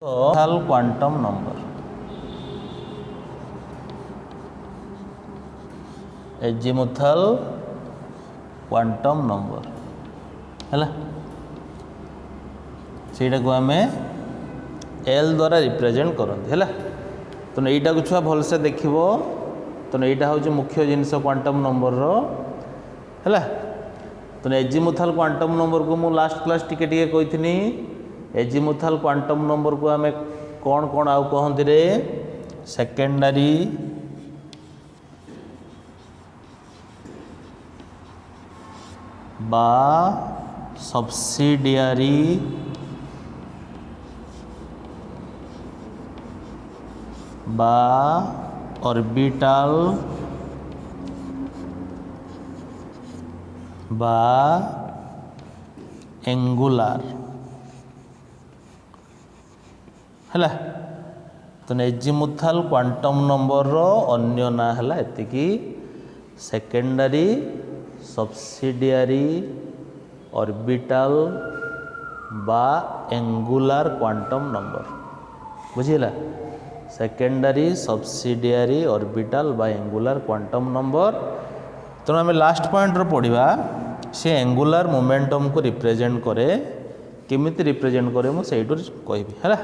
Azimuthal quantum number azimuthal quantum number है ସେଇଟା को आम एल द्वारा रिप्रेजेंट करते है तो यहीटा को छुआ भलसे देख तो यहीटा हूँ मुख्य जिनस क्वांटम नंबर है तो एजीमुथल क्वांटम नंबर को मु लास्ट क्लास टिके कही एजीमुथल क्वांटम नंबर को आम कौन कौन आउ कहती रे सेकेंडरी बा सब्सिडियरी बा ऑर्बिटल बा एंगुलर है तो एजीमुथल क्वांटम नंबर रो अन्य ना है एतिकी सेकेंडरी सब्सिडियरी ऑर्बिटल बा एंगुलर क्वांटम नंबर बुझीला सेकेंडरी सब्सिडियरी ऑर्बिटल बा एंगुलर क्वांटम नंबर तेणु आम लास्ट पॉइंट रो पढ़ा से एंगुलर मोमेंटम को रिप्रेजेंट करे केमिति रिप्रेजेंट करे मुझे कहबी है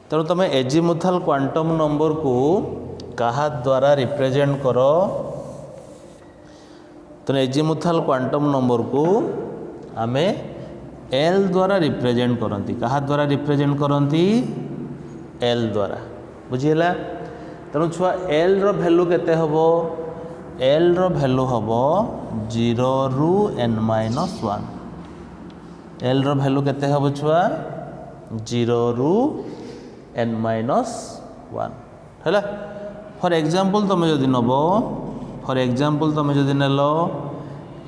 तेणु तुम एजीमुथल क्वांटम नंबर को कहा द्वारा रिप्रेजेंट कर तो एजीमुथल क्वांटम नंबर को आम एल द्वारा रिप्रेजेंट करती कहा द्वारा रिप्रेजेंट करती एल द्वारा बुझीला तेणु छुआ एल रो वैल्यू केते हबो एल रो वैल्यू हबो 0 रु n-1 एल रो वैल्यू केते हबो छुआ 0 रु n-1 है फॉर एग्जांपल तुम जदि नब फॉर एग्जांपल तुम जदि नेल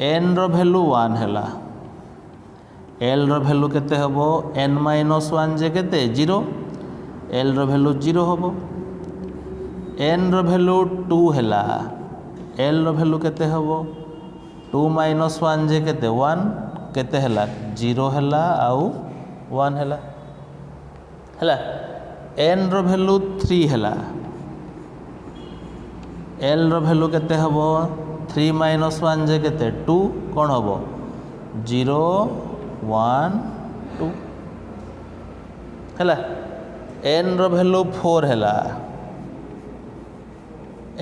एन रो वैल्यू 1 है एल रो वैल्यू केते हबो n-1 जे केते 0 एल रो वैल्यू 0 हबो एन रो वैल्यू 2 है एल रो वैल्यू केते हबो 2-1 जे केते 1 केते है 0 है आउ 1 है एन रो वैल्यू 3 है एल रो वैल्यू केते हबो 3-1 जे केते 2 कौन हबो 0 1 2 है एन रो वैल्यू 4 है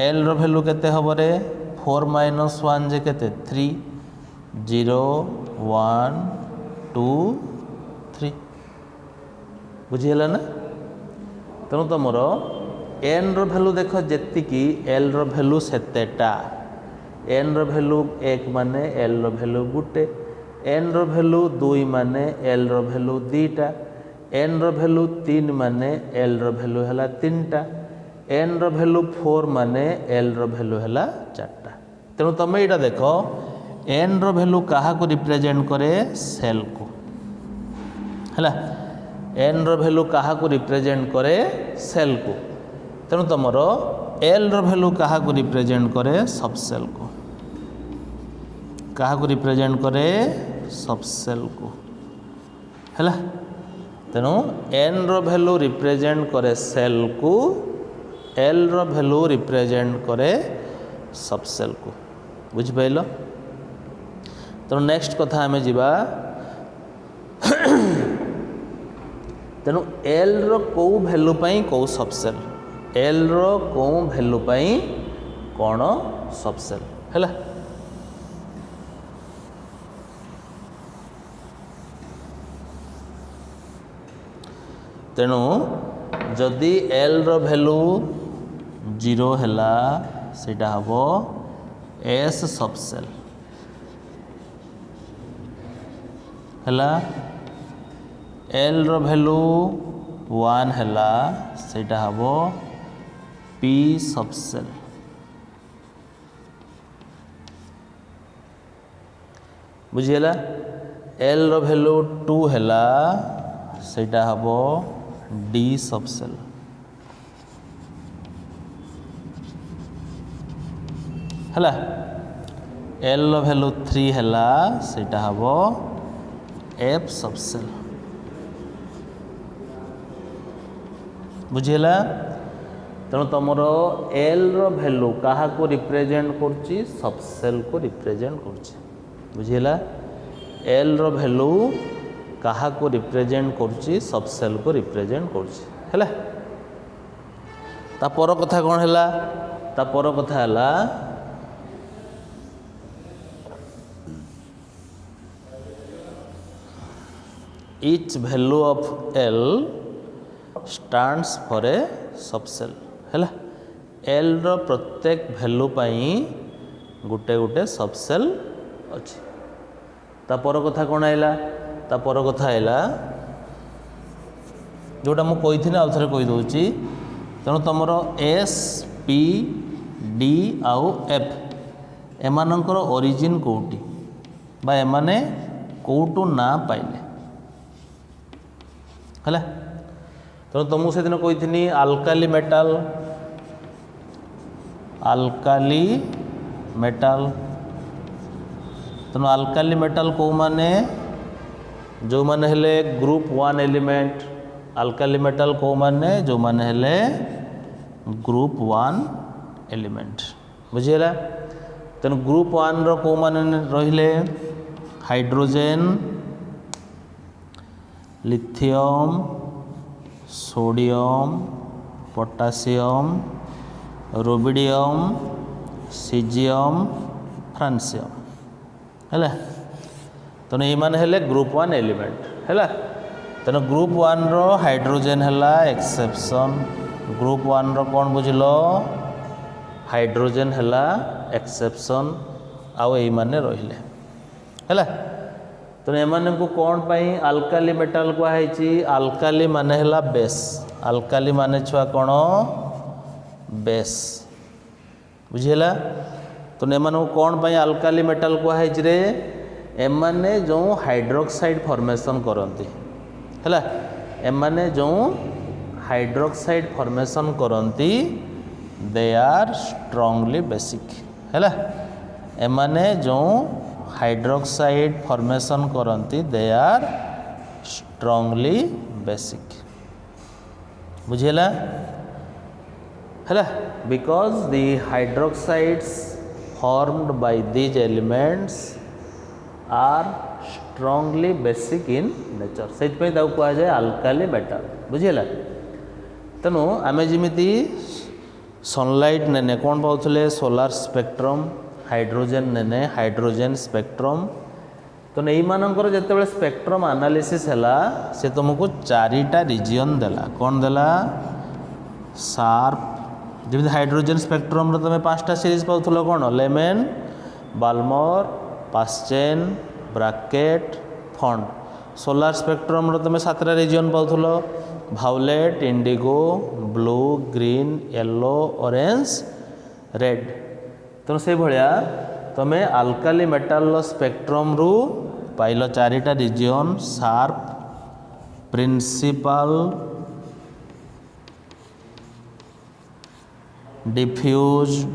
एल रो वैल्यू केते हबो रे 4-1 जे केते 3 0 1 2 3 बुझीगला ना तेणु तुमर एन रो वैल्यू देख जी एल रो वैल्यू सेतेटा एन रो वैल्यू 1 माने एल रो वैल्यू गुटे एन रो वैल्यू 2 माने एल रो वैल्यू 2टा एन रो वैल्यू 3 माने एल रो वैल्यू है 3टा एन रो वैल्यू 4 माने एल रो वैल्यू है 4टा तेणु तुम यहाँ देख एन रो वैल्यू क्या को रिप्रेजेंट करे सेल को है एन रो वैल्यू क्या को रिप्रेजेंट करे सेल को तेणु तुमर एल रो वैल्यू क्या को रिप्रेजेंट करे सबसेल को क्या को रिप्रेजेंट करे सबसेल को है तेणु एन रो वैल्यू रिप्रेजेंट करे सेल को एल रो वैल्यू रिप्रेजेंट करे सबसेल को बुझिपाइल तेणु नेक्स्ट कथा आम जीवा तेणु एल रो कौ वैल्यू पाई कौ सबसेल एल रो कौ वैल्यू पाई कौन सबसेल है तेणु जदि एल रो वैल्यू 0 है सेटा हबो एस सबसेल है एल रो वैल्यू 1 है सेटा हबो पी सबसेल बुझीगला एल रो वैल्यू 2 है सेटा हबो डी सबसेल है एल रो वैल्यू 3 है सेटा हबो एफ सबसेल बुझीला तेणु तुमर एल रो वैल्यू कहा को रिप्रेजेंट करछि सबसेल को रिप्रेजेंट करछि बुझीला एल रो वैल्यू कहा को रिप्रेजेंट करछि सबसेल को रिप्रेजेंट करछि हैला ता पर कथा कोन हैला ता पर कथा हैला each value of L stands for a subcell हैला L रो प्रत्येक वैल्यू पाई गुटे गुटे सबसेल अछि ता पर कथा कोन आइला ता पर कथा आइला जोटा मु कहिथिना आ थरे कहि दोछि तेणु तुमर एस पी डी आउ एफ एमानकर ओरिजिन कोउटी बा एमाने कोउटू ना पाइले हैला तेणु तुमको से दिन कही आल्काली मेटाल तेणु आल्काली मेटाल कौ माने जो माने हेले ग्रुप 1 एलिमेंट आल्काली मेटाल कौ माने जो माने हेले ग्रुप 1 एलिमेंट बुझीला तेणु ग्रुप 1 रो कौ माने रहिले hydrogen lithium sodium potassium rubidium caesium francium हैला तेणु ये माने हेले ग्रुप 1 एलिमेंट हैला तेणु ग्रुप 1 रो हाइड्रोजन हैला एक्सेप्शन ग्रुप 1 रो कौन बुझिलो हाइड्रोजन हैला एक्सेप्शन आउ ये माने रहिले हैला तेणु एमान को कौन पाई आल्काली मेटाल कहुई आल्काली माने हैला बेस आल्काली माने छुआ कौन बेस बुझीला तेणु एमान को कौन पाई आल्काली मेटाल कहुई रे एमाने जो हाइड्रोक्साइड फॉर्मेशन करती हैला एमाने जो हाइड्रोक्साइड फॉर्मेशन करती दे आर स्ट्रांगली बेसिक हैला एमाने जो हाइड्रोक्साइड फॉर्मेशन करती दे आर स्ट्रांगली बेसिक बुझेला हैला because the hydroxides formed by these elements are strongly basic in nature से कहा जाए आल्काली मेटाल बुझेला तेणु आम जमी सनलाइट ने कौन पाते सोलार स्पेक्ट्रम हाइड्रोजन ने हाइड्रोजन स्पेक्ट्रम तो यहीमानकर जिते स्पेक्ट्रम एनालिसिस है से तुमको 4टा रिजियन देला कौन देला शार्प जमी हाइड्रोजन स्पेक्ट्रम तुम 5टा सीरीज पाउथलो कौन Lyman Balmer Paschen Brackett Pfund solar spectrum तुम 7टा रिजियन पाउथलो violet indigo blue green yellow orange red तेणु से भाया तुम्हें आल्काली मेटाल स्पेक्ट्रम रु पाइल 4टा रिजियन शार्प प्रिंसिपल डिफ्यूज्ड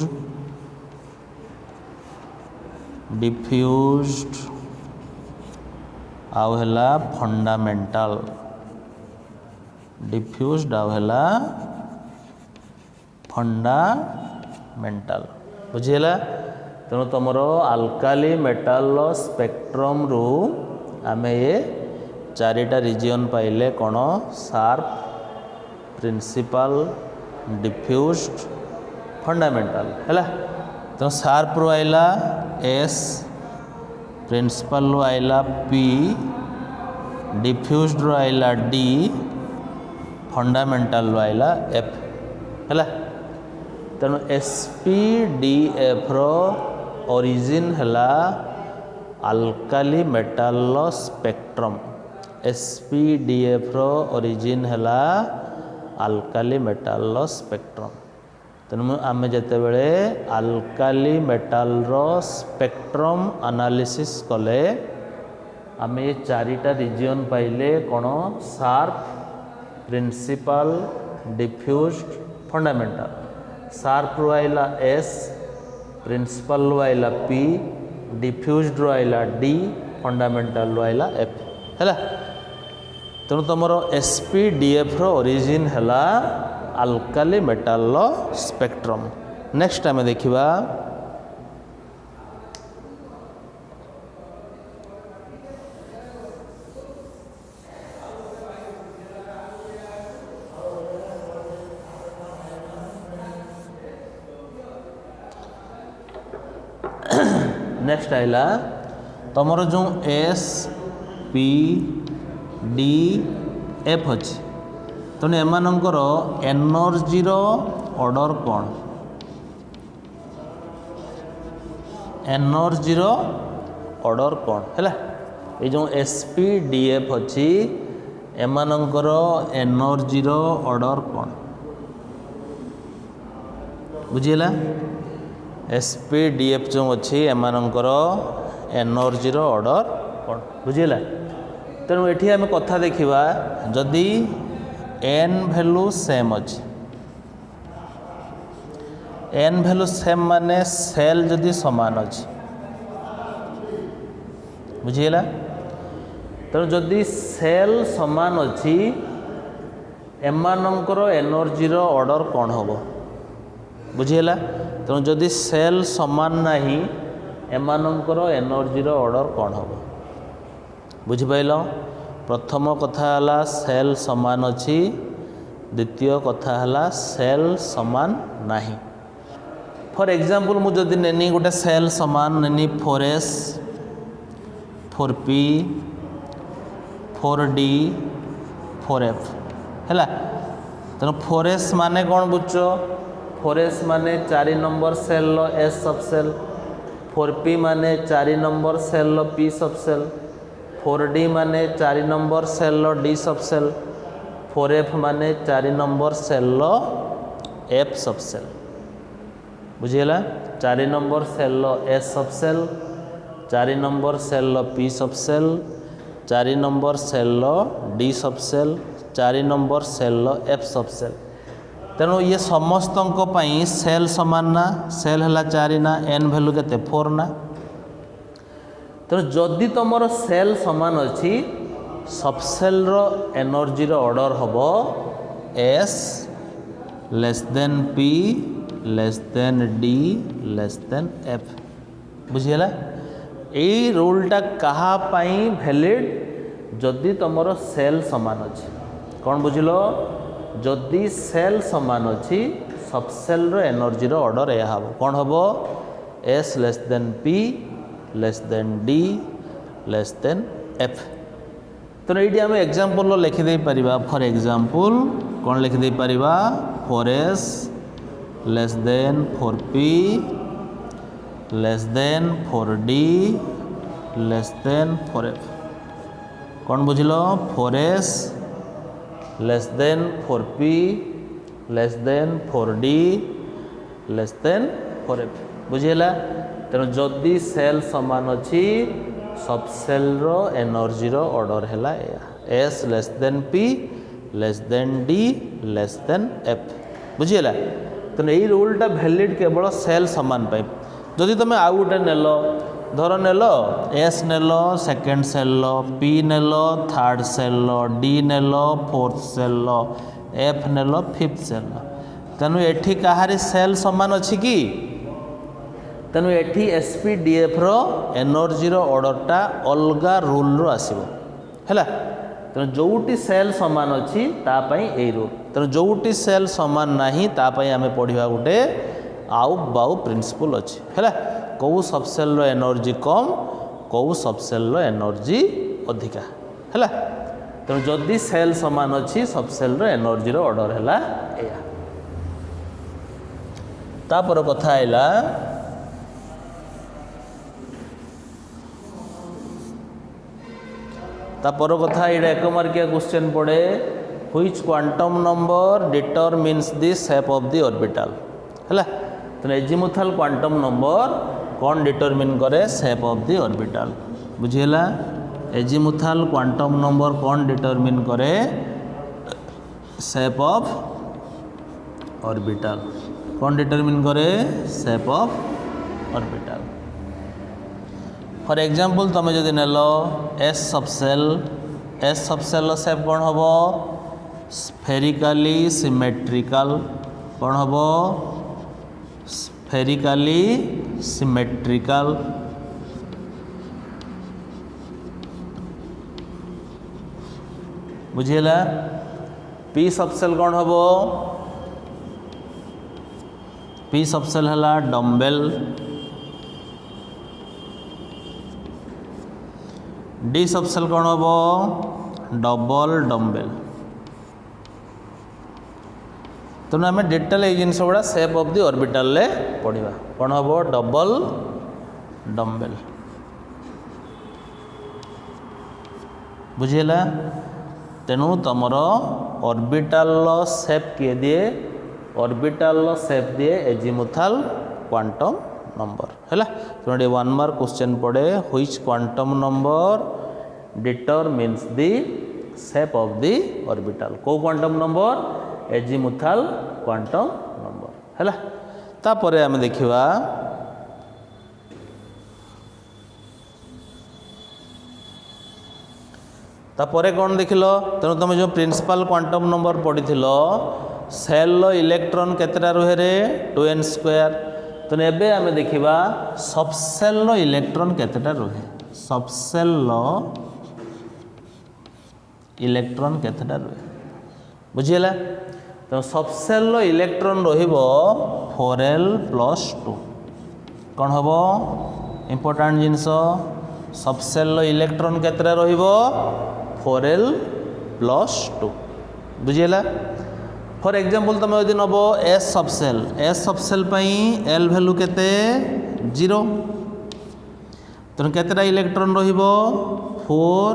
आउ हैला फंडामेंटल डिफ्यूज्ड आउ हैला फंडामेंटल बुझीला तेणु तुमर आल्काली मेटाल स्पेक्ट्रम रु आमे ये 4टा रिजियन पाइले कौन शार्प प्रिंसिपल डिफ्यूज्ड फंडामेंटल हैला तेणु शार्प रु आइला एस प्रिंसिपल रु आइला पी डिफ्यूज्ड रु आइला डी फंडामेंटल रु आइला एफ हैला तेणु SPDF रो ओरिजिन हैला आल्काली मेटाल स्पेक्ट्रम SPDF रो ओरिजिन हैला आल्काली मेटाल स्पेक्ट्रम तेणु आम जिते बड़े आल्काली मेटाल स्पेक्ट्रम एनालिसिस कले आम ये 4टा रिजियन पाइले कौन sharp principal diffused fundamental sharp रु आइला एस प्रिंसिपल रु आइला पी डिफ्यूज्ड रु आइला डी फंडामेंटल रु आइला एफ हैला तेणु तुम SPDF रो ओरिजिन हैला अल्काली मेटाल लो स्पेक्ट्रम। नेक्स्ट आम देखा नेक्स्ट आइला तुमर जो SPDF अच्छी तेणु एमानंकर एनर्जी ऑर्डर कौन एनर्जी ऑर्डर कौन है ये जो SPDF अच्छी एमानंकर एनर्जी ऑर्डर कौन बुझीला SPDF जो अच्छी एमानंकर एनर्जी ऑर्डर कौन बुझीला तेणु ये आम कथा देखा जदि n भैल्यू सेम अच्छी n भैल्यू सेम माने सेल जदि समान अच्छी बुझीला तेणु जदि सेल समान अच्छी एमानंकर एनर्जी ऑर्डर कौन हम बुझीला तेणु जदि सेल समान नहीं एमानंकर एनर्जी ऑर्डर कौन हम बुझिपाइल प्रथम कथा है सेल समान अच्छी द्वितीय कथा है सेल समान नहीं फॉर एग्जांपल मुझे नेनी गोटे सेल समान नेनी 4s 4p 4d 4f है तेणु 4s माने कौन बुझ 4s माने 4 नंबर सेल S सब सेल 4p माने 4 नंबर सेल P सब सेल 4d माने 4 नंबर सेल D सब सेल 4f माने 4 नंबर सेल F सब सेल बुझीला 4 नंबर सेल S सब सेल 4 नंबर सेल P सब सेल 4 नंबर सेल D सब सेल 4 नंबर सेल F सब सेल तेणु ये समस्त सेल समान ना सेल है 4 ना n भैल्यू के 4 ना तेणु जदि तुम सेल समान अच्छी सबसेल एनर्जी ऑर्डर हम S less than P less than D less than F बुझीला यही रूलटा कहा वैलिड जदि तुम सेल समान अच्छी कौन बुझिल जदि सेल समान अच्छी सबसेल एनर्जी ऑर्डर यह हम कौन हम S less than P less than D less than F तेणु ये आम एग्जांपल लिखिदे पारिबा फॉर एग्जांपल कौन लिखिदे पारिबा 4s less than 4p less than 4d less than 4f कौन बुझिल 4s less than 4p less than 4d less than 4f बुझीला तेणु जदि सेल समान अच्छी सबसेल एनर्जी ऑर्डर है S less than P less than D less than F बुझीला तेणु यही रूलटा वैलिड केवल सेल समान पाई जदि तुम आउ गोटे नेल धर नेल S नेल सेकेंड सेल P नेल थर्ड सेल D नेल फोर्थ सेल F नेल फिफ्थ सेल तेणु एठी कहारी सेल समान अच्छी कि तेणु एठी SPDF रो एनर्जी ऑर्डरटा अलगा रूल रो आसीबो हैला तेणु जोटी सेल समान अच्छी तापाई ए रूल तेणु जोटी सेल समान नहीं तापाई आमे पढ़िबा गोटे आउ बाउ प्रिंसिपल अच्छी हैला कौ सबसेल रो एनर्जी कम कौ सबसेल रो एनर्जी अधिका हैला तेणु जदि सेल समान अच्छी सबसेल रो एनर्जी रो ऑर्डर हैला एया तापर कथा आइला तापर कथा ये 1 मार्किया क्वेश्चन पड़े which quantum number determines the shape of the orbital है तो एजिमुथल क्वांटम नंबर कौन डिटरमिन करे शेप ऑफ द ऑर्बिटल बुझीला एजिमुथल क्वांटम नंबर कौन डिटरमिन करे शेप ऑफ ऑर्बिटल कौन डिटरमिन करे shape of orbital for example तुम जदि नेल S subshell S subshell shape कौन हम स्फेरिकाली सिमेट्रिकल कौन हम स्फेरिकाली सिमेट्रिकल। बुझीला पी सबसेल कौन हम पी सबसेल है डम्बेल। डी सबसेल कौन हम डबल डम्बेल। तेणु आम डिटेल ये जिन गुड़ा सेप ऑफ दी ऑर्बिटल ले पढ़ा कौन हम डबल डम्बेल। बुझीला तेणु तुमर ऑर्बिटल सेप किए दिए ऑर्बिटल सेप दिए एजिमुथाल क्वांटम नंबर है। तेणु 1 मार्क क्वेश्चन पड़े which quantum number determines the shape of the orbital. को क्वांटम नंबर एजिमुथाल क्वांटम नंबर है। तापरे आम देखिवा तापरे कौन देखिल तेणु तुम जो प्रिंसिपल क्वांटम नंबर पढ़ी सेल इलेक्ट्रॉन केतेटा रुहे रे 2n²। तेणु एबे आम देखिबा सबसेल इलेक्ट्रॉन केतेटा रुहे सबसेल इलेक्ट्रॉन केतेटा रुहे बुझीला। तो सबसेल इलेक्ट्रॉन रहिबो 4l+2 कौन हम इम्पोर्टाट जिनस सबसेल इलेक्ट्रॉन केतेटा रहिबो 4l+2 बुझीला। फॉर एग्जांपल तुम यदि नब एस सबसेल एल भैल्यू केते 0 तेणु केतेटा इलेक्ट्रॉन रहिबो 4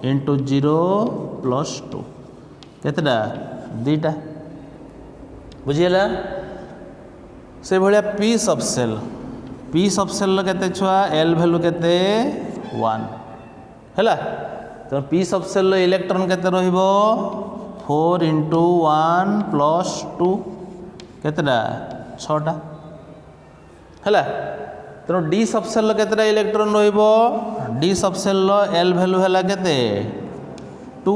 × 0+2 केतेटा 2टा बुझीला। से भाया पी सबसेल केते छुआ एल भैल्यू केते 1 है। तो पी सबसेल इलेक्ट्रॉन केते रहिबो 4 × 1+2 केतेटा 6टा है। तेणु डी सबसेल केतेटा इलेक्ट्रॉन रहिबो डी सबसेल एल भैल्यू है केते 2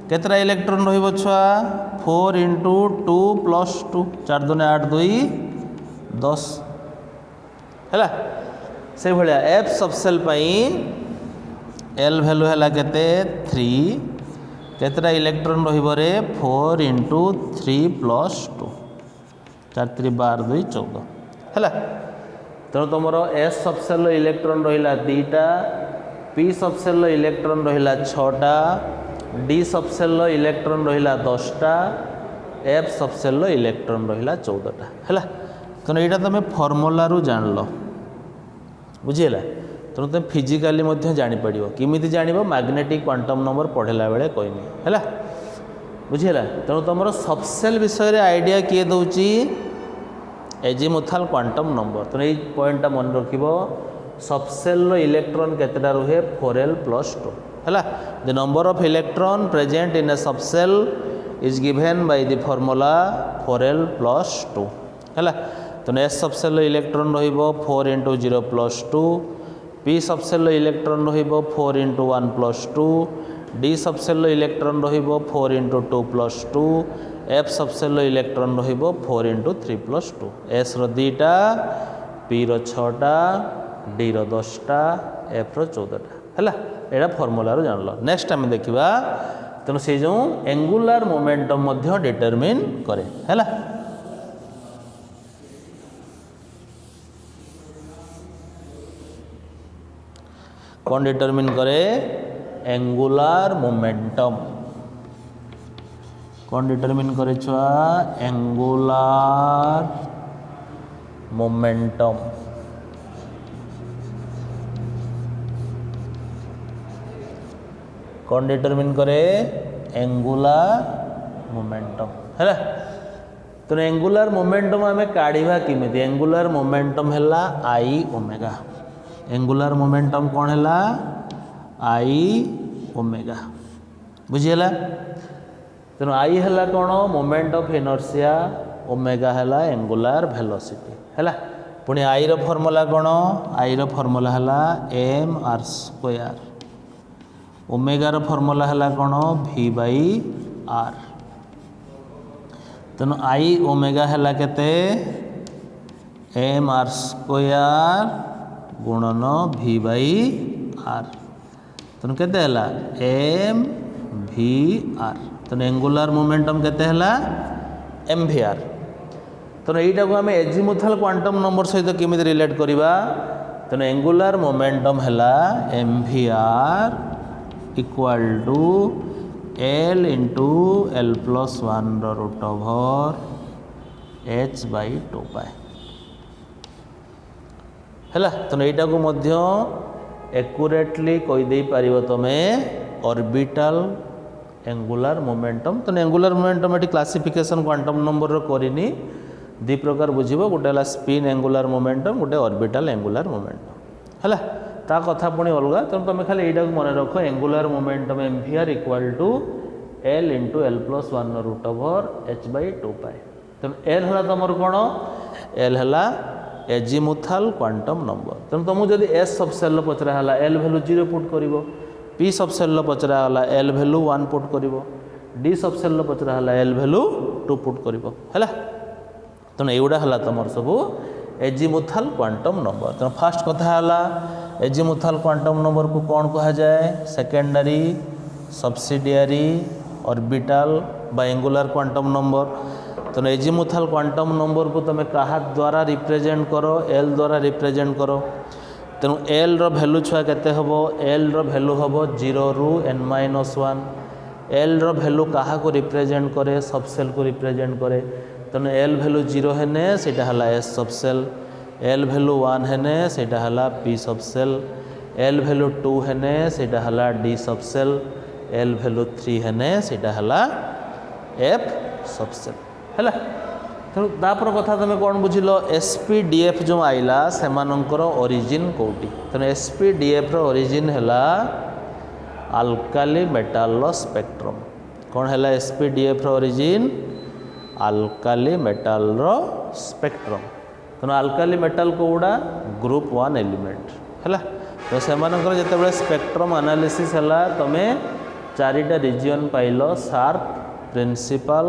केतेटा इलेक्ट्रॉन रहिबो छुआ 4 × 2+2 4 दूने 8 2 10 है। से भाया एफ सबसेल एल भैल्यू है केते 3 केतेटा इलेक्ट्रॉन रहिबो रे 4 × 3+2 4 3 12 2 14 है। तेणु तुम एस सबसेल इलेक्ट्रॉन रहिला 2टा पी सबसेल इलेक्ट्रॉन रहिला 6टा डी सबसेल इलेक्ट्रॉन रहिला 10टा एफ सबसेल इलेक्ट्रॉन रहिला 14टा है। तेणु यहाँ तुम फर्मुला जान लो बुझीला। तेणु तुम फिजिकाली जापर किमिति जान मैग्नेटिक क्वांटम नंबर पढ़ला बेले कहमी है बुझीला। तेणु तुम सबसेल विषय आइडिया किए दौची एजिमुथाल क्वांटम नंबर। तेणु ये पॉइंटा मन रख सबसेल इलेक्ट्रॉन केतेटा रुहे 4l+2 है। The number of electron present in A subshell is given by the formula 4l+2 है। तेणु एस सबसेल इलेक्ट्रॉन रहिबो 4 × 0+2 पी सबसेल इलेक्ट्रॉन रहिबो 4 × 1+2 डी सबसेल इलेक्ट्रॉन रहिबो 4 × 2+2 एफ सबसेल इलेक्ट्रॉन रहिबो 4 × 3+2 एस रो 2टा पी रो 6टा D रो 10टा F रो 14टा है। यहाँ formula जान लो। Next आम देखा तेणु से जो एंगुलर मोमेंटम डिटरमिन करे है। कौन डिटरमिन करे एंगुलर मोमेंटम कौन डिटरमिन करे छुआ एंगुलर मोमेंटम। कौन डिटरमिन करे एंगुलर मोमेंटम है। तेणु एंगुलर मोमेंटम आम काढ़ा किमिति एंगुलर मोमेंटम है आई ओमेगा एंगुलर मोमेंटम कौन है आई ओमेगा बुझीगला। तेणु आई है कौन मोमेंट ऑफ इनर्शिया ओमेगा है एंगुलर वेलोसिटी है। पुणी आई फॉर्मूला कौन आई फॉर्मूला है mr² ओमेगार फॉर्मूला है कौन V बाई R तेणु आई ओमेगा है केते MR स्क्वायर गुणन V बाई R तेणु केते हला MVR तेणु एंगुलर मोमेंटम केते हला MVR तेणु यहीटा को आम एजिमुथाल क्वांटम नंबर सहित केमी रिलेट करवा तेणु एंगुलर मोमेंटम है MVR equal to L into L+1 root over H by 2 pi है तेणु यहीटा को मध्य एक्यूरेटली कहीदे पार तुम ऑर्बिटल एंगुलर मोमेंटम तेणु एंगुलर मोमेंटम ये क्लासिफिकेशन क्वांटम नंबर करनी दी प्रकार बुझे गोटे है स्पिन एंगुलर मोमेंटम गोटे ऑर्बिटल एंगुलर मोमेंटम है ता कथा पुणी अलग तेणु तुम खाली यहाँ मन रख angular momentum MVR equal to L into L+1 root over H by 2 pi तेणु L है तुम कौन L है एजिमुथाल क्वांटम नंबर तेणु तुमको जब S सबसेल पचरा है L वैल्यू 0 पुट कर P सबसेल पचरा है L वैल्यू 1 पुट कर D सबसेल पचरा है L वैल्यू 2 पुट कर तेणु एगुड़ा है तुम सब एजिमुथाल क्वांटम नंबर तेणु फास्ट कथा है एजिमुथाल क्वांटम नंबर को कौन कहा जाए सेकेंडरी सब्सिडियरी ऑर्बिटल बा एंगुलर क्वांटम नंबर तेणु एजिमुथाल क्वांटम नंबर को तुम क्या द्वारा रिप्रेजेंट करो L द्वारा रिप्रेजेंट करो तेणु L रो वैल्यू छुआ केते हबो L रो वैल्यू हबो 0 रू n-1 L रो वैल्यू क्या को रिप्रेजेंट करे सबसेल को रिप्रेजेंट करे तेणु L वैल्यू 0 है सेटा हला S सबसेल L वैल्यू 1 है सेटा हला P सबसेल L वैल्यू 2 है सेटा हला D सबसेल L वैल्यू 3 है सेटा हला F सबसेल है तेणु तापर कथा तुम कौन बुझिल SPDF जो आइला से ओरिजिन कौटी तेणु SPDF रो ओरिजिन है अल्काली मेटाल स्पेक्ट्रम कौन है SPDF रो ओरिजिन अल्काली मेटाल स्पेक्ट्रम तेणु अल्काली मेटाल कौड़ा ग्रुप 1 एलिमेंट है तो से जो स्पेक्ट्रम एनालिसिस है तुम 4टा रिजियन पाइल शार्प प्रिंसिपल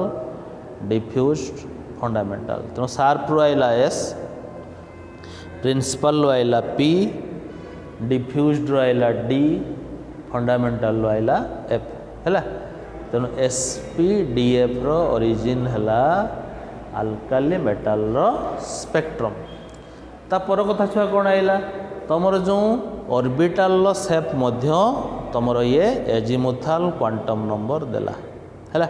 डिफ्यूज्ड फंडामेंटल तेणु शार्प रू आइला S प्रिंसिपल रू आइला P डिफ्यूज्ड रू आइला D फंडामेंटल रू आइला F है तेणु SPDF रो ओरिजिन है अल्काली मेटाल स्पेक्ट्रम तापर कथा छुआ कौन आइला तुमर जो ऑर्बिटल शेप मध्य तुमर ये एजिमुथाल क्वांटम नंबर देला है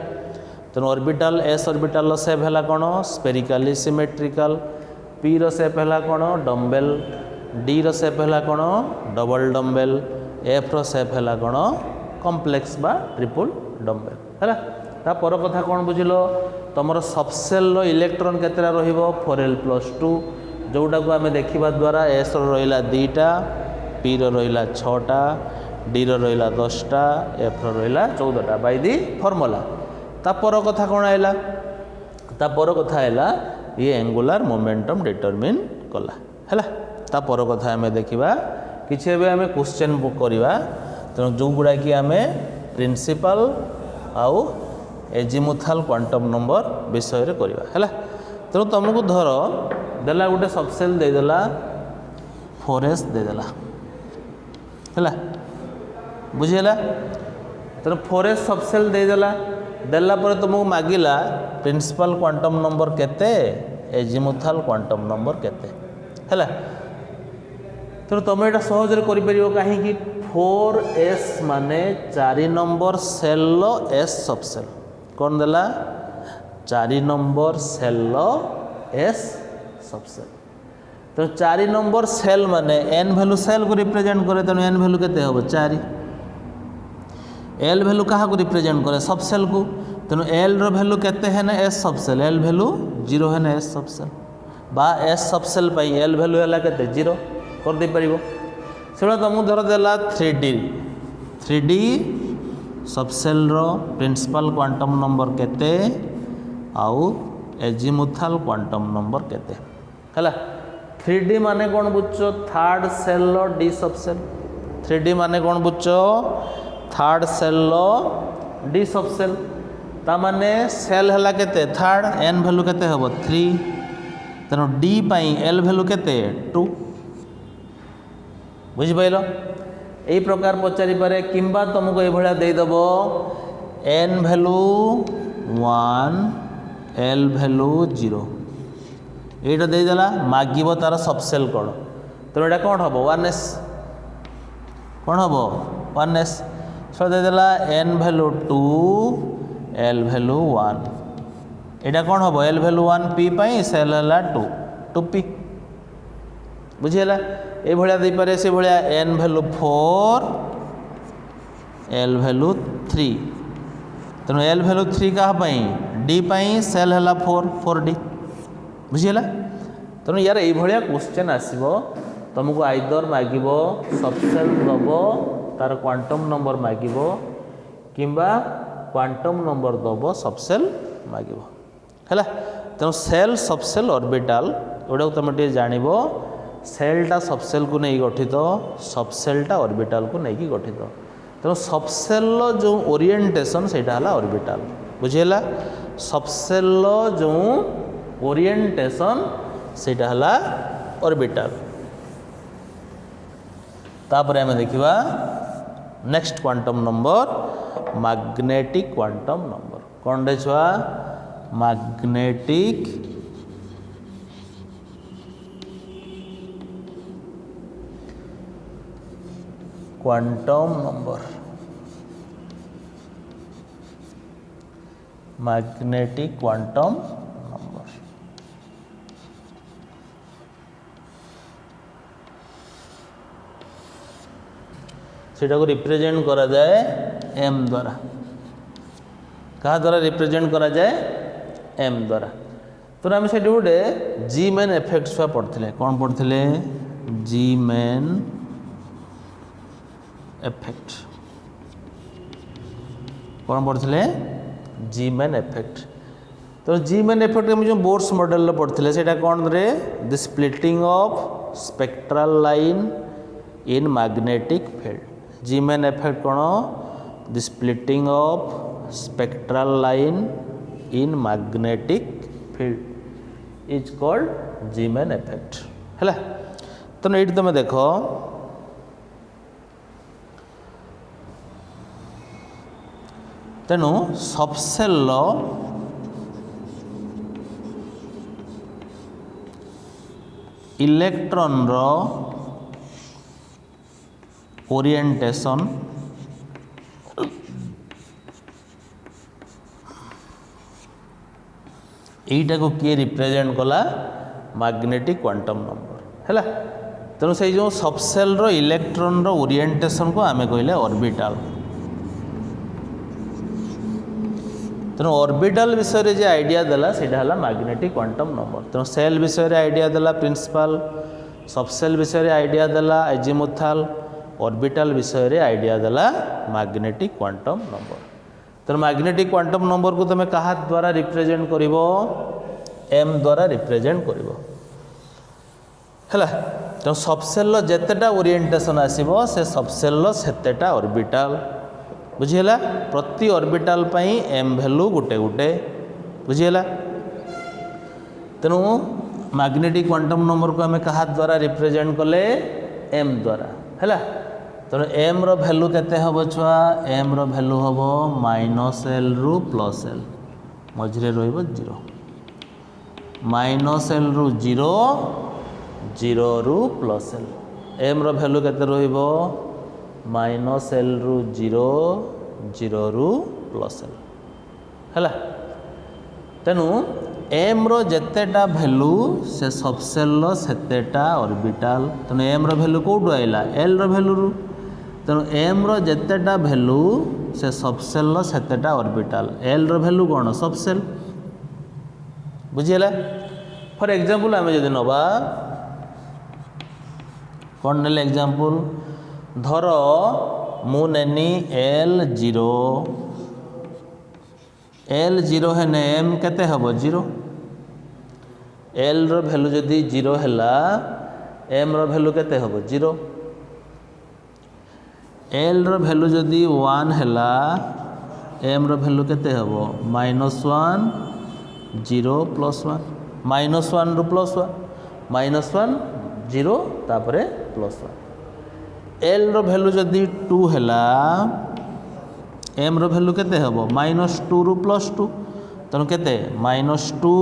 तेणु ऑर्बिटल S ऑर्बिटल शेप है कौन स्पेरिकली सिमेट्रिकल P रो शेप है कौन डम्बेल D रो शेप है कौन डबल डम्बेल F रो शेप है कौन कॉम्प्लेक्स बा ट्रिपल डम्बेल है तापर कथा कौन बुझिल तुम सबसेल इलेक्ट्रॉन केतरा रहिबो 4l+2 जोटा को आम देखा द्वारा S रहा 2टा P रहा 6टा D रहा 10टा F रहा 14टा बाय दी फॉर्मूला तापर कथा कौन आइला तापर कथा आइला ये एंगुलर मोमेंटम डिटरमिन कला है तापर कथा आम देखा किसी आम क्वेश्चन बुक करवा तेणु जो गुड़ा कि आम प्रिंसिपल आउ एजिमुथाल क्वांटम नंबर विषय रे करवा है तेणु तुमको धर देला गोटे सबसेल देदेला 4s देदेला है बुझीगला तेणु 4s सबसेल देदेला देला पर तुमको मागिला प्रिंसिपल क्वांटम नंबर केते एजिमुथाल क्वांटम नंबर केते है तेणु तुम यहाँ सहज कर कहीं 4s माने 4 नंबर सेल S सबसेल कौन देला 4 नंबर सेल S सबसेल तो 4 नंबर सेल माने n वैल्यू सेल को रिप्रेजेंट करे तेणु n वैल्यू केते होबो 4 L वैल्यू कहा को रिप्रेजेंट करे सबसेल को तेणु L रो वैल्यू केते है ना S सबसेल L वैल्यू 0 है ना S सबसेल बा S सबसेल पाई L वैल्यू है केते 0 कर दे परिबो से तुमको धर देला 3D सबसेल रो प्रिंसिपल क्वांटम नंबर केते आउ एजिमुथाल क्वांटम नंबर केते है 3D माने कौन बुझ third cell D subshell 3D माने कौन बुझ थर्ड सेल डी सब सेल तामाने सेल हला केते थर्ड एन वैल्यू केते हबो 3 तेणु डी पाई एल वैल्यू केते 2 बुझि पाइलो यही प्रकार पचारि पारे किंबा तुमको ये भाया देदेव एन वैल्यू 1 एल वैल्यू 0 यहीटा देदेला मागिब तार सबसेल कौन तेणु यहाँ कौन हम 1s कौन हम 1s सो देदेला एन वैल्यू 2 एल वैल्यू 1 यहाँ कौन हम एल वैल्यू 1 पी पाई सेल है 2 पी बुझीगला ये भाया दे पारे से भाया एन वैल्यू 4 एल वैल्यू 3 तेणु एल वैल्यू 3 क्या डी पाई सेल है 4 डी बुझीगला तेणु यार ये क्वेश्चन आसो तुमको आइदर मागिब सबसेल दब तार क्वांटम नंबर मागिब किंबा क्वांटम नंबर दब सबसेल मागिब है तेणु सेल सबसेल ऑर्बिटल एटा तुम टे जान सेलटा सबसेल को नहीं गठित सबसेलटा ऑर्बिटल को नहीं गठित तेणु सबसेल जो ओरिएंटेशन सेटा है ऑर्बिटल बुझीगला सबसेल जो ओरिएंटेशन सेटा है ऑर्बिटल तापर आम देखा next quantum number magnetic quantum number कौन दे छुआ magnetic quantum number magnetic quantum number सेटा को रिप्रेजेंट करा जाए एम द्वारा कहा द्वारा रिप्रेजेंट करा जाए एम द्वारा तो आम से गोटे जी मेन इफेक्ट छुआ पढ़ते कौन पढ़ते जी मेन इफेक्ट कौन पढ़ते जी मेन इफेक्ट तो जी मेन इफेक्ट जो बोर्स मॉडल पढ़ते से कौन रे the splitting of spectral line in magnetic field Zeeman effect कौन the splitting of spectral line in magnetic field is called Zeeman effect है तो ये तुम देख तेणु सबसेल इलेक्ट्रॉन रो ओरिएंटेशन यहीटा को किए रिप्रेजेंट कला मैग्नेटिक क्वांटम नंबर है तेणु से जो सबसेल रो इलेक्ट्रॉन रो ओरिएंटेशन को आमे कहले ऑर्बिटल तेणु ऑर्बिटल विषय जे आइडिया देला सेटा हला मैग्नेटिक क्वांटम नंबर तेणु सेल विषय रे आइडिया देला प्रिंसिपल सबसेल विषय रे आइडिया देला एजिमुथाल ऑर्बिटल विषय रे आइडिया देला मैग्नेटिक क्वांटम नंबर तेणु मैग्नेटिक क्वांटम नंबर को तुम कहा द्वारा रिप्रेजेंट करिवो एम द्वारा रिप्रेजेंट करिवो है तेणु सबसेल जेतेटा ओरिएंटेशन आसीबो से सबसेल सेतेटा ऑर्बिटल बुझीगला प्रति ऑर्बिटल पाई एम वैल्यू गुटे गुटे बुझीगला तेणु मैग्नेटिक क्वांटम नंबर को आम कहा द्वारा रिप्रेजेंट कले एम द्वारा है तेणु एम रो वैल्यू केते हबो छुआ एम रो वैल्यू हबो माइनस एल रु प्लस एल मझे रहिबो 0 माइनस एल रु 0 0 रु प्लस एल एम रो वैल्यू केते रहिबो माइनस एल रु 0 0 रु प्लस एल है तेणु एम रो जेतेटा वैल्यू से सबसेल सेतेटा ऑर्बिटल तेणु एम रो वैल्यू कोठू आइला एल रो वैल्यू रु तेणु एम रो जेतेटा वैल्यू से सबसेल सेतेटा ऑर्बिटल एल रो वैल्यू कौन सबसेल बुझीगला फॉर एग्जांपल आम जदि नवा कौन नेले एग्जांपल धर मु नेनी L0 L0 है एम केते हबो 0 एल रो वैल्यू जदि 0 हैला एम रो वैल्यू केते हबो 0 एल रो भैल्यू जदि 1 हैला एम रो भैल्यू केते हबो -1 0 +1 -1 रु +1 -1 0 तापरे +1 एल रो भैल्यू जदि 2 हैला एम रो भैल्यू केते हबो -2 रु +2 तेणु केते -2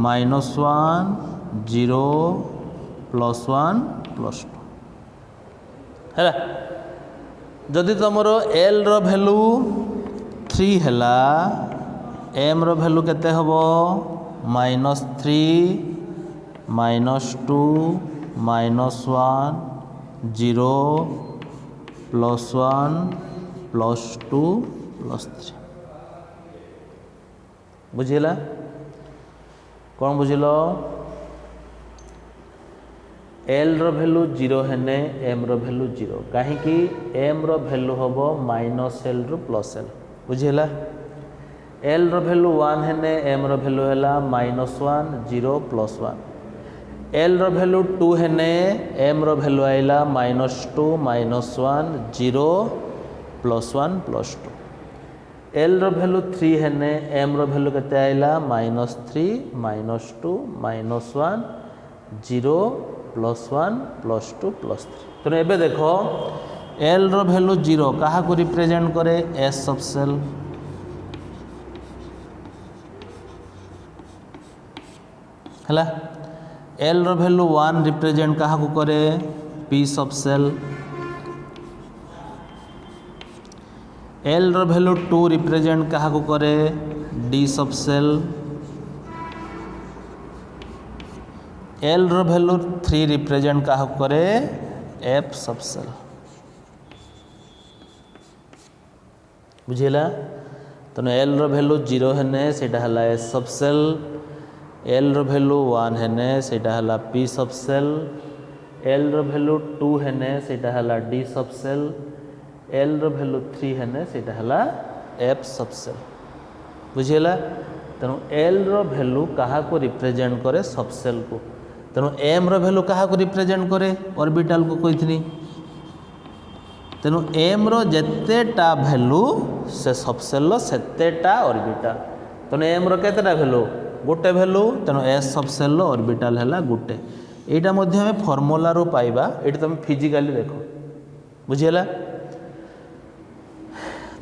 -1 0 +1 +2 है जदि तुमर एल रो भैल्यू 3 हैला एम रो भैल्यू केते हबो -3 -2 -1 0 +1 +2 +3 बुझिला कौन बुझिल एल रो भैल्यू 0 हेने एम रो भैल्यू 0 कहीं एम रो भैल्यू हम -l रु +l बुझिला एल रो भैल्यू 1 हेने एम रो भैल्यू है -1 0 +1 एल रो भैल्यू 2 हेने एम रो भैल्यू आइला -2 -1 0 +1 +2 एल रो भैल्यू 3 हेने एम रो भैल्यू केते आइला -3 -2 -1 0 +1 +2 +3 तेणु एबे देखो एल रो भैल्यू 0 कहा को रिप्रेजेंट करे एस सब सेल हैला एल रो भैल्यू 1 रिप्रेजेंट कहा को करे पी सब सेल एल रो भैल्यू 2 रिप्रेजेंट कहा को करे डी सब सेल एल रो भैल्यू 3 रिप्रेजेंट कहा को करे एफ सब सेल बुझिला तेणु एल रो भैल्यू 0 हेने सेटा हला एस सब सेल एल रो भैल्यू 1 हेने सेटा हला पी सब सेल एल रो भैल्यू 2 हेने सेटा हला डी सब सेल एल रो भैल्यू 3 हेने सेटा हला एफ सब सेल बुझिला तेणु एल रो भैल्यू कहा को रिप्रेजेंट करे सब सेल को तेणु एम रो भैल्यू कहा को रिप्रेजेंट करे ऑर्बिटल को कही तेणु एम रो जेतेटा भैल्यू से सब सेल सेतेटा ऑर्बिटल तेणु एम रो केतेटा भैल्यू गोटे भैल्यू तेणु एस सब सेल ऑर्बिटल है गोटे यहाँ मध्य फर्मूला रू पाइबा ये तुम फिजिकाली देख बुझीगला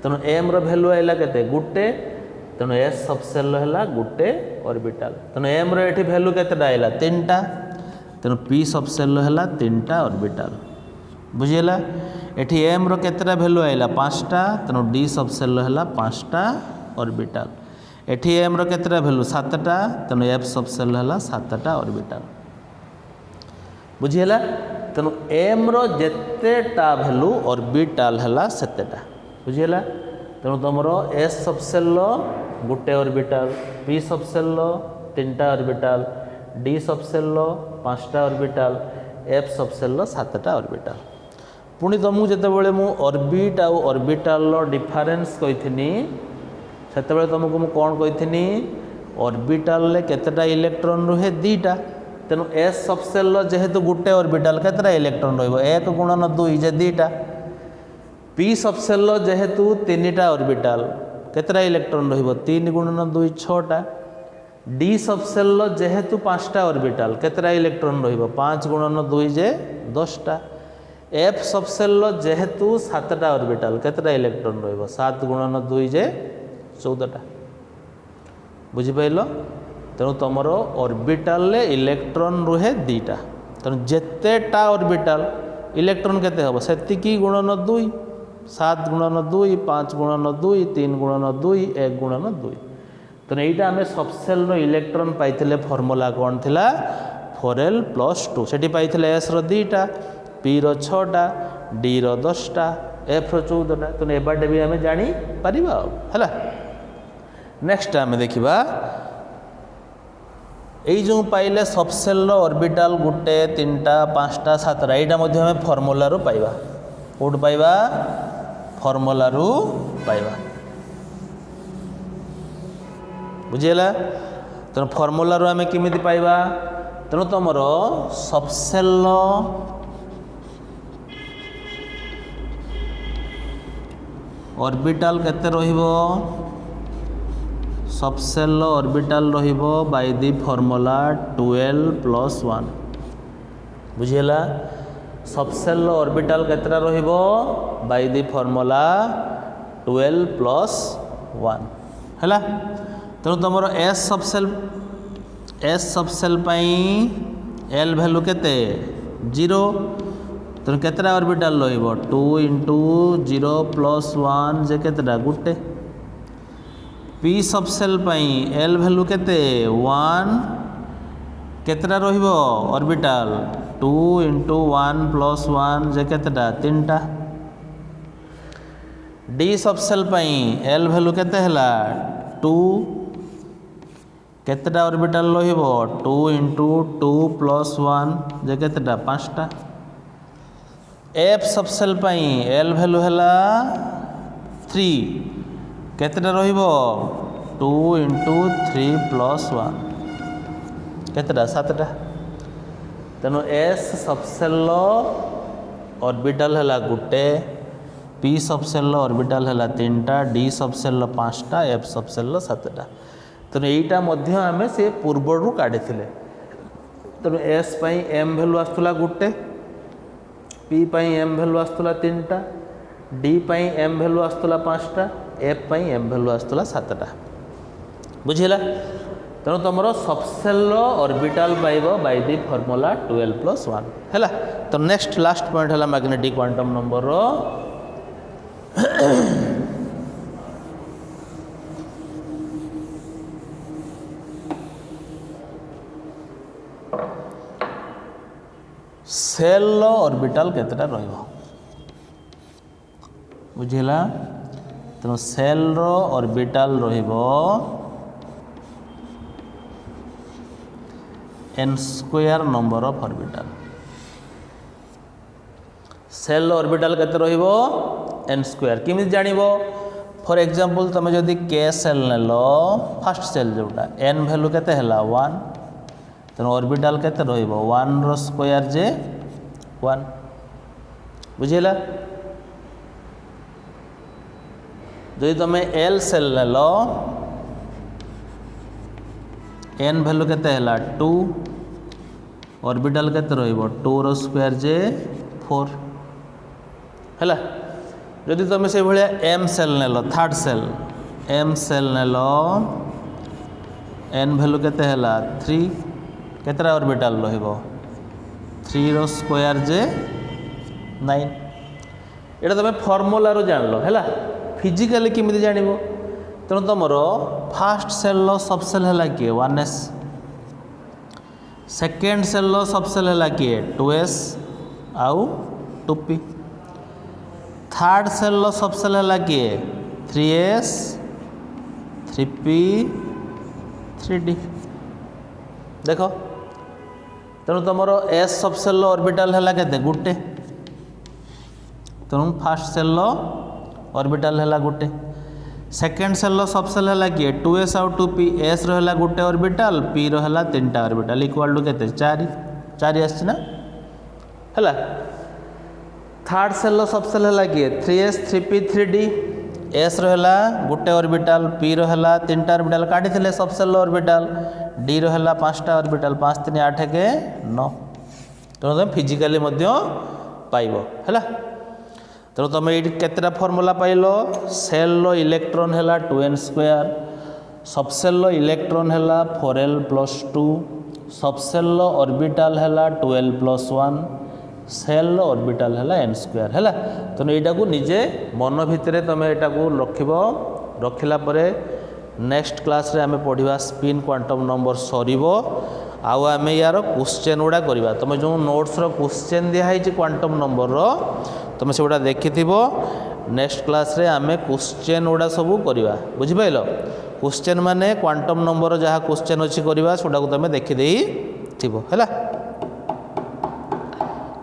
तेणु एम रो भैल्यू आइला केते गोटे तेणु एस सब सेल है गोटे ऑर्बिटल तेणु एम रो एठी भैल्यू केतेटा आइला 3टा तेणु पी सब सेल है 3टा ऑर्बिटल बुझीगला एठी एम रो केतेटा भैल्यू आइला 5टा तेणु डी सब सेल है 5टा ऑर्बिटल एठी एम रो केतेटा भैल्यू 7टा तेणु एफ सब सेल है 7टा ऑर्बिटल बुझीगला तेणु एम रो जेतेटा भैल्यू ऑर्बिटल है सेतेटा बुझीगला तेणु तुमर एस सब सेल गोटे ऑर्बिटल पी सब cell 3टा orbital D subshell 5टा orbital F subshell 7टा orbital पुणी तुमको जितेबाला मु ऑर्बिट आउ ऑर्बिटल डिफरेंस कही से तुमको मु कौन कही ऑर्बिटल केतेटा इलेक्ट्रॉन रुहे 2टा तेणु एस सब सेल जेहेतु गोटे ऑर्बिटल केतेटा इलेक्ट्रॉन रहिबो 1 गुणन 2 जे 2टा पी सब सेल जेहेतु 3टा ऑर्बिटल केतेटा इलेक्ट्रॉन रहिबो 3 गुणन 2 6टा डी सब सेल जेहेतु 5टा ऑर्बिटल केतेटा इलेक्ट्रॉन रहिबो 5 गुणन 2 जे 10टा एफ सब सेल जेहेतु 7टा ऑर्बिटल केतेटा इलेक्ट्रॉन रहिबो 7 गुणन 2 जे 14टा बुझी पाइलो तेणु तुमर ऑर्बिटल इलेक्ट्रॉन रुहे 2टा तेणु जेतेटा ऑर्बिटल इलेक्ट्रॉन केते हबो सेतिकी गुणन 2 7 गुणन 2 5 गुणन 2 3 गुणन 2 1 गुणन 2 तेणु यहाँ आम सब सेल इलेक्ट्रॉन पाइले फर्मूला कौन थिला 4l+2 सेठी पाइले एस रो 2टा पी रो 6टा डी रो 10टा एफ रो 14टा तेणु एबाटे भी आम जानी परिबा हैला नेक्स्ट आम देखिबा यही जो पाइले सब सेल ऑर्बिटल गोटे 3टा 5टा 7टा यहाँ आम फर्मूला रू पाइबा कौट पाइबा फर्मूला रू पाइबा बुझीगला तेणु फर्मूला रू आम केमिति पाइबा तेणु तुमर सब सेल ऑर्बिटल केते रहिबो सब सेल ऑर्बिटल रहिबो बाय द फार्मूला 12 + 1 बुझिला सब सेल ऑर्बिटल केतेटा रहिबो बाय द फार्मूला 12 + 1 हैला तेणु तुम एस सब सेल पाई एल वैल्यू केते 0 तेणु केतेटा ऑर्बिटल रहिबो 2 × 0 + 1 जे केतेटा गुटे पी सब सेल पाई एल वैल्यू केते 1 केतेटा रहिबो ऑर्बिटल 2 × 1 + 1 जे केतेटा 3टा डी सब सेल पाई एल वैल्यू केते हला 2 केतेटा ऑर्बिटल रहिबो 2 × 2 + 1 जे केतेटा 5टा एफ सब सेल पाई एल वैल्यू हला 3 केतेटा रहिबो 2 × 3 + 1 केतेटा 7टा तेणु एस सब सेल ऑर्बिटल हला गुटे पी सब सेल ऑर्बिटल हला 3टा डी सब सेल 5टा एफ सब सेल 7टा तेणु यहीटा मध्य आमे से पूर्वरु काढ़ी तेणु एस पाई एम वैल्यू आसुला गुटे पी पाई एम वैल्यू आसुला 3टा डी पाई एम वैल्यू आसुला 5टा एफ पाई एम वैल्यू आसुला 7टा बुझिला तेणु तुम सब सेल ऑर्बिटल पाइबो बाय द फार्मूला 12 + 1 हैला तो नेक्स्ट लास्ट पॉइंट है मैग्नेटिक क्वांटम नंबर रो सेल ऑर्बिटल केतेटा रहिबो बुझिला तेणु सेल रो ऑर्बिटल रहिबो n² number of orbital shell orbital केते रहिबो n² किमि जानिबो फॉर एग्जांपल तमे जदि k सेल नेलो फर्स्ट सेल जोटा n वैल्यू केते हला 1 तेणु ऑर्बिटल केते रहिबो 1 रो स्क्वायर जे 1 बुझिला जदि तमे l सेल नेलो n वैल्यू केते हला 2 ऑर्बिटल केते रहिबो 2 रो स्क्वायर जे 4 हैला जदि तुम से भाया एम सेल नेलो थर्ड सेल एम सेल नेलो एन वैल्यू केते हला 3 केतरा ऑर्बिटल रहिबो 3 रो स्क्वायर जे 9 एटा तुम फार्मूला रो जानलो हैला फिजिकली किमिति जानिबो तेणु तुमर फास्ट सेल सब सेल है किए 1s सेकेंड सेल सब सेल है किए 2s आउ 2p थर्ड सेल सब सेल है किए 3s 3p 3d देख तेणु तुम s सब सेल ऑर्बिटल है के गोटे तेणु फास्ट सेल ऑर्बिटल है गोटे सेकेंड सेल सब सेल है किए 2s आउ 2p s रहा गोटे ऑर्बिटल p रहा 3टा ऑर्बिटल इक्वल टू केते 4 आसना है थर्ड सेल सब सेल है किए 3s 3p 3d s रहा गोटे ऑर्बिटल p रहा 3टा ऑर्बिटल काटी सब सेल ऑर्बिटल d रहा 5टा ऑर्बिटल 5 3 8 के 9 तेणु तुम फिजिकाली पाइब है तेणु तुम ये केतेटा formula pile cell row electron है 2n² सब सेल इलेक्ट्रॉन है 4l + 2 सब सेल ऑर्बिटल है 12 + 1 सेल ऑर्बिटल है n² है तेणु यहाँ को निजे मन भितर तुम यहाँ रखिब रखिला परे नेक्स्ट क्लास रे आमे पढ़िबा स्पिन क्वांटम नंबर सरीबो आउ आमे यार क्वेश्चन गुड़ा करवा तुम जो नोट्स रो क्वेश्चन दिखाई क्वांटम नंबर रो तुम से गुड़ा देखि नेक्स्ट क्लास रे आमे क्वेश्चन गुड़ा सब करवा बुझिपाइल क्वेश्चन माने क्वांटम नंबर जहाँ क्वेश्चन अच्छी करवा सेटा को तुम देखी है।